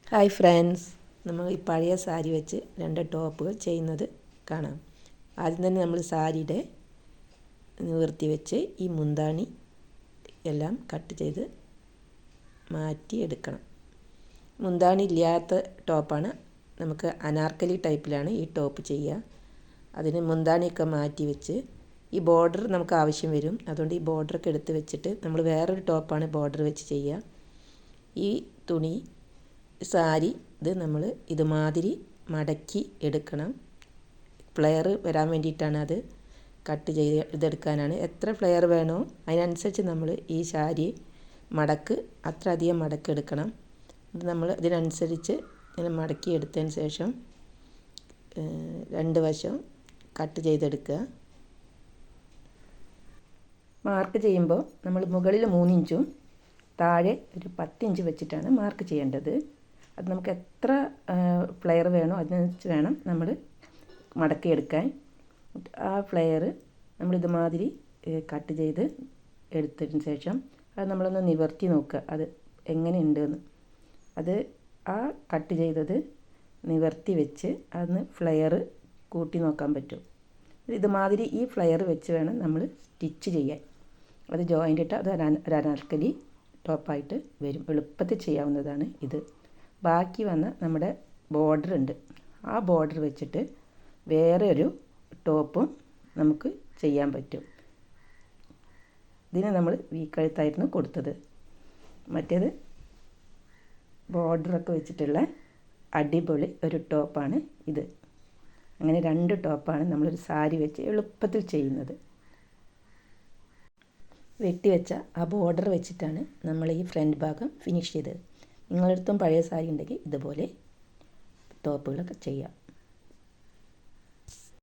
Hi friends, നമ്മൾ ഈ പഴയ സാരി വെച്ച് 2 ടോപ്പുകൾ ചെയ്യുന്നത് കാണാം. ആദ്യം തന്നെ നമ്മൾ സാരിയുടെ നിവർത്തി വെച്ച് ഈ മുന്താണി എല്ലാം കട്ട് ചെയ്ത് മാറ്റി എടുക്കണം. മുന്താണി ഇല്ലാത്ത ടോപ്പാണ്. നമുക്ക് അനാർക്കലി ടൈപ്പിലാണ് ഈ ടോപ്പ് ചെയ്യുക. അതിന് മുന്താണിയൊക്കെ മാറ്റി വെച്ച് ഈ ബോർഡർ നമുക്ക് ആവശ്യം വരും. അതുകൊണ്ട് ഈ ബോർഡറൊക്കെ എടുത്ത് വെച്ചിട്ട് നമ്മൾ വേറൊരു ടോപ്പാണ് ബോർഡർ വെച്ച് ചെയ്യുക. ഈ തുണി സാരി നമ്മൾ ഇതുമാതിരി മടക്കി എടുക്കണം. ഫ്ലെയർ വരാൻ വേണ്ടിയിട്ടാണ് അത് കട്ട് ചെയ്ത് ഇതെടുക്കാനാണ്. എത്ര ഫ്ലെയർ വേണോ അതിനനുസരിച്ച് നമ്മൾ ഈ സാരി മടക്ക് അത്ര അധികം മടക്കെടുക്കണം. ഇത് നമ്മൾ ഇതിനനുസരിച്ച് ഇങ്ങനെ മടക്കി എടുത്തതിന് ശേഷം 2 വശം കട്ട് ചെയ്തെടുക്കുക. മാർക്ക് ചെയ്യുമ്പോൾ നമ്മൾ മുകളിൽ 3 ഇഞ്ചും താഴെ ഒരു 10 ഇഞ്ച് വെച്ചിട്ടാണ് മാർക്ക് ചെയ്യേണ്ടത്. അത് നമുക്ക് എത്ര ഫ്ലെയർ വേണോ അതിനനുസരിച്ച് വേണം നമ്മൾ മടക്കിയെടുക്കാൻ. ആ ഫ്ലെയർ നമ്മൾ ഇതുമാതിരി കട്ട് ചെയ്ത് എടുത്തതിന് ശേഷം അത് നമ്മളൊന്ന് നിവർത്തി നോക്കുക അത് എങ്ങനെയുണ്ടെന്ന്. അത് ആ കട്ട് ചെയ്തത് നിവർത്തി വെച്ച് അതൊന്ന് ഫ്ലെയർ കൂട്ടി നോക്കാൻ പറ്റും. ഇതുമാതിരി ഈ ഫ്ലെയർ വെച്ച് വേണം നമ്മൾ സ്റ്റിച്ച് ചെയ്യാൻ. അത് ജോയിൻ്റ് ഇട്ട് അത് ഒരു അനാർക്കലി ടോപ്പായിട്ട് വരും. എളുപ്പത്തിൽ ചെയ്യാവുന്നതാണ് ഇത്. ബാക്കി വന്ന നമ്മുടെ ബോർഡർ ഉണ്ട്, ആ ബോർഡർ വെച്ചിട്ട് വേറെ ഒരു ടോപ്പും നമുക്ക് ചെയ്യാൻ പറ്റും. ഇതിന് നമ്മൾ വീക്കഴുത്തായിരുന്നു കൊടുത്തത്. മറ്റേത് ബോർഡറൊക്കെ വെച്ചിട്ടുള്ള അടിപൊളി ഒരു ടോപ്പാണ് ഇത്. അങ്ങനെ 2 ടോപ്പാണ് നമ്മളൊരു സാരി വെച്ച് എളുപ്പത്തിൽ ചെയ്യുന്നത്. വെട്ടിവെച്ച ആ ബോർഡർ വെച്ചിട്ടാണ് നമ്മൾ ഈ ഫ്രണ്ട് ഭാഗം ഫിനിഷ് ചെയ്തത്. നിങ്ങളുടെ അടുത്തും പഴയ സാരി ഉണ്ടെങ്കിൽ ഇതുപോലെ ടോപ്പുകളൊക്കെ ചെയ്യാം.